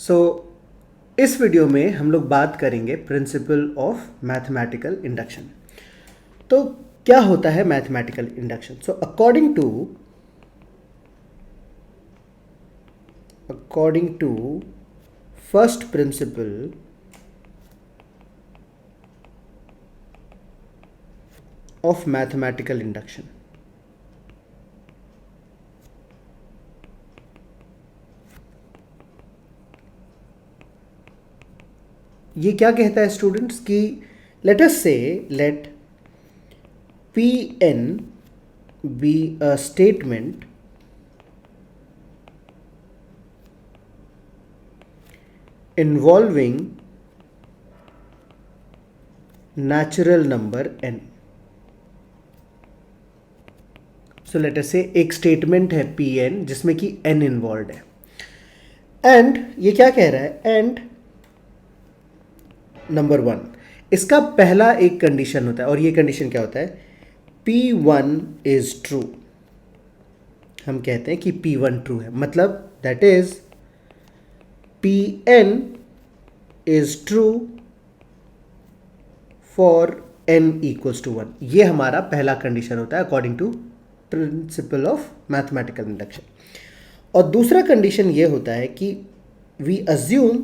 सो इस वीडियो में हम लोग बात करेंगे प्रिंसिपल ऑफ मैथमेटिकल इंडक्शन। तो क्या होता है mathematical induction? So according to first principle of mathematical induction, ये क्या कहता है स्टूडेंट्स कि let us say let Pn be a statement involving natural number n। So let us say एक स्टेटमेंट है Pn जिसमें कि n इन्वॉल्व है, एंड ये क्या कह रहा है? एंड नंबर 1, इसका पहला एक कंडीशन होता है, और ये कंडीशन क्या होता है? P1 is true. हम कहते हैं कि P1 ट्रू है, मतलब that is Pn is true for n equals to 1। ये हमारा पहला कंडीशन होता है according to principle of mathematical induction. और दूसरा कंडीशन ये होता है कि we assume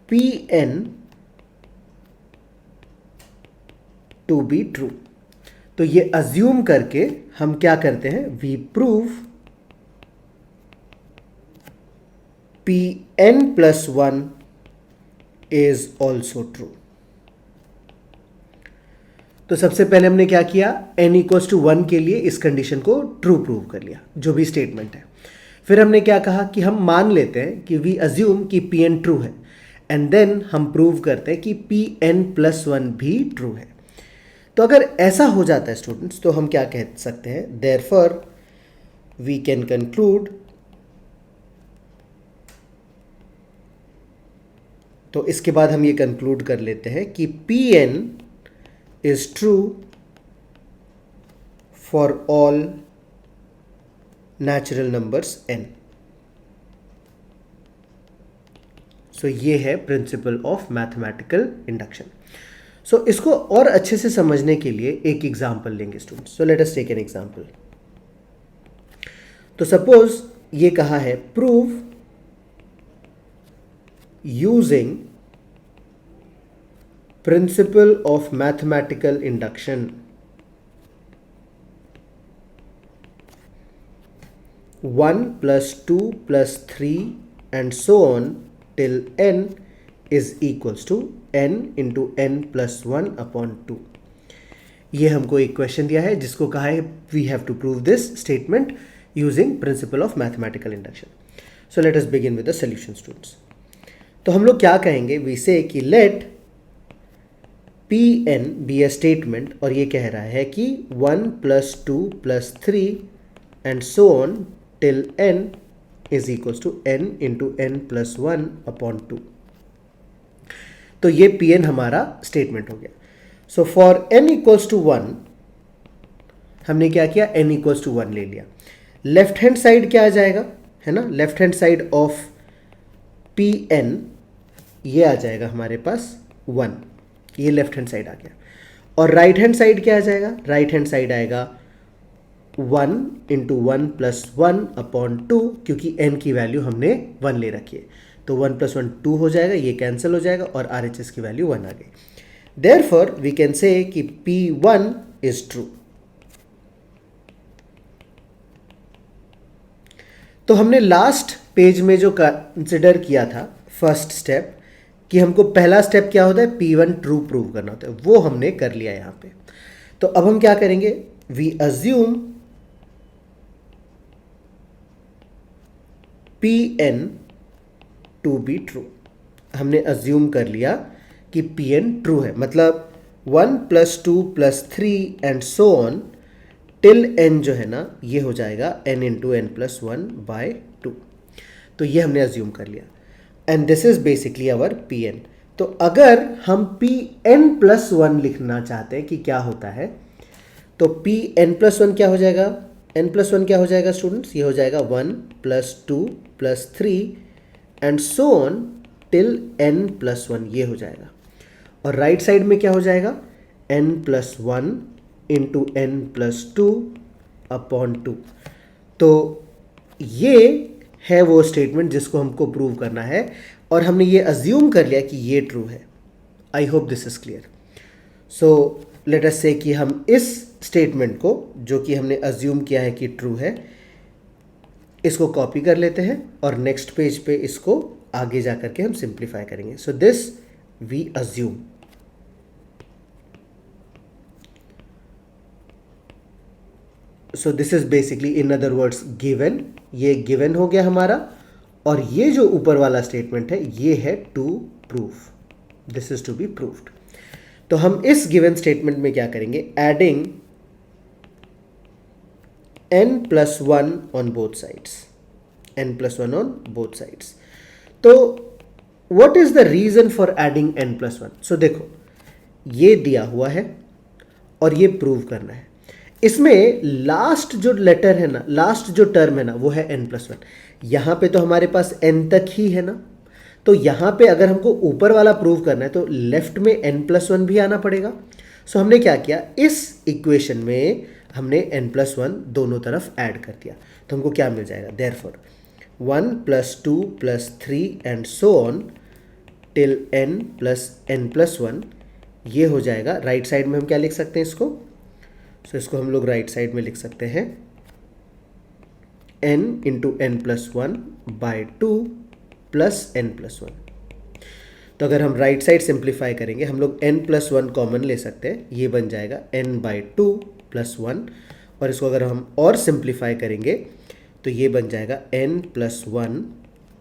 Pn to be true. तो ये अज्यूम करके हम क्या करते हैं? We prove Pn plus 1 is also true. तो सबसे पहले हमने क्या किया? n इक्वल्स टू 1 के लिए इस कंडीशन को ट्रू प्रूव कर लिया, जो भी स्टेटमेंट है। फिर हमने क्या कहा कि हम मान लेते हैं कि वी अज्यूम कि Pn ट्रू है, एंड देन हम प्रूव करते हैं कि Pn प्लस 1 भी ट्रू है। तो अगर ऐसा हो जाता है स्टूडेंट्स, तो हम क्या कह सकते हैं? देयरफॉर वी कैन कंक्लूड, तो इसके बाद हम ये कंक्लूड कर लेते हैं कि Pn is true for all natural numbers n। सो ये है प्रिंसिपल ऑफ मैथमेटिकल इंडक्शन। सो इसको और अच्छे से समझने के लिए एक एग्जाम्पल लेंगे students. So let us take an example. तो सपोज ये कहा है prove using principle of mathematical induction 1 plus 2 plus 3 and so on till n is equals to n into n plus 1 upon 2। ये हमको एक क्वेश्चन दिया है जिसको कहा है we have to prove this statement using principle of mathematical induction. So let us begin with the solution students. तो हम लोग क्या कहेंगे? वी से कि let Pn be a statement, और ये कह रहा है कि 1 plus 2 plus 3 and so on till n is equals to n into n plus 1 upon 2। तो ये Pn हमारा स्टेटमेंट हो गया। So for n equals to 1 हमने क्या किया? n इक्वल्स टू 1 ले लिया। लेफ्ट हैंड साइड क्या आ जाएगा? है ना, left hand side of Pn ये आ जाएगा हमारे पास 1, ये लेफ्ट हैंड साइड आ गया। और राइट हैंड साइड क्या आ जाएगा? राइट हैंड साइड आएगा 1 इंटू 1 प्लस 1 अपॉन 2, क्योंकि n की वैल्यू हमने 1 ले रखी है। तो 1 प्लस 1 2 हो जाएगा, ये कैंसिल हो जाएगा और RHS की वैल्यू 1 आ गई। देयरफॉर वी कैन से कि P1 इज ट्रू। तो हमने लास्ट पेज में जो कंसिडर किया था फर्स्ट स्टेप, कि हमको पहला स्टेप क्या होता है? P1 ट्रू प्रूव करना होता है, वो हमने कर लिया यहाँ पे। तो अब हम क्या करेंगे? We assume Pn to be true. हमने अज्यूम कर लिया कि Pn ट्रू है, मतलब 1 plus 2 plus 3 and so on till n जो है ना, ये हो जाएगा n into n plus 1 by 2। तो ये हमने अज्यूम कर लिया, and this is basically our Pn। तो अगर हम Pn प्लस 1 लिखना चाहते हैं कि क्या होता है, तो Pn प्लस 1 क्या हो जाएगा? n+1 क्या हो जाएगा स्टूडेंट्स, ये हो जाएगा 1 + 2 + 3 and so on till n+1, ये हो जाएगा। और राइट साइड में क्या हो जाएगा, n+1 इंटू n+2 अपॉन 2। तो ये है वो स्टेटमेंट जिसको हमको प्रूव करना है, और हमने ये अज्यूम कर लिया कि ये ट्रू है। I hope this is clear. So let us से कि हम इस स्टेटमेंट को, जो कि हमने अज्यूम किया है कि ट्रू है, इसको कॉपी कर लेते हैं और नेक्स्ट पेज पे इसको आगे जा करके हम सिंप्लीफाई करेंगे। So this we assume. So this is basically in other words given. ये गिवन हो गया हमारा, और ये जो ऊपर वाला स्टेटमेंट है ये है to proof, this is to be proved. तो हम इस गिवन स्टेटमेंट में क्या करेंगे, adding n+1 on both sides, n+1 on both sides. तो what is the reason for adding n+1? So देखो, ये दिया हुआ है और ये प्रूव करना है। इसमें लास्ट जो लेटर है ना, लास्ट जो टर्म है ना, वो है n+1। यहां पे तो हमारे पास n तक ही है ना, तो यहां पे अगर हमको ऊपर वाला प्रूव करना है तो लेफ्ट में n+1 भी आना पड़ेगा। सो हमने क्या किया, इस इक्वेशन में हमने n+1 दोनों तरफ ऐड कर दिया। तो हमको क्या मिल जाएगा, therefore 1 + 2 + 3 and so on till n + n+1, ये हो जाएगा। राइट साइड में हम क्या लिख सकते हैं इसको, सो इसको हम लोग राइट साइड में लिख सकते हैं n × n+1/2 + n+1। तो अगर हम राइट साइड सिंप्लीफाई करेंगे, हम लोग n+1 कॉमन ले सकते हैं, ये बन जाएगा n/2 + 1। और इसको अगर हम और सिंप्लीफाई करेंगे तो ये बन जाएगा n+1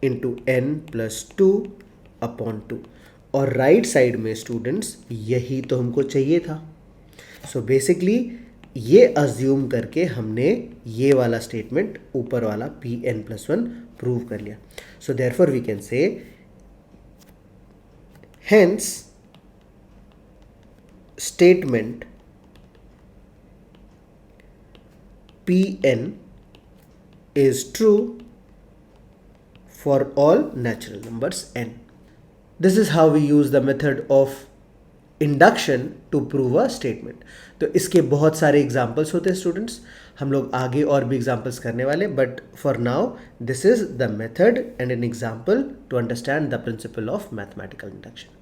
× n+2 अपॉन 2। और राइट साइड में स्टूडेंट्स यही तो हमको चाहिए था। सो बेसिकली ये अज्यूम करके हमने ये वाला स्टेटमेंट ऊपर वाला Pn+1 प्रूव कर लिया। So therefore we can say hence statement Pn is true for all natural numbers n. This is how we use the method of induction to prove a statement. तो इसके बहुत सारे examples होते हैं students, हम लोग आगे और भी एग्जाम्पल्स करने वाले, but for now this is the method and an example to understand the principle of mathematical induction.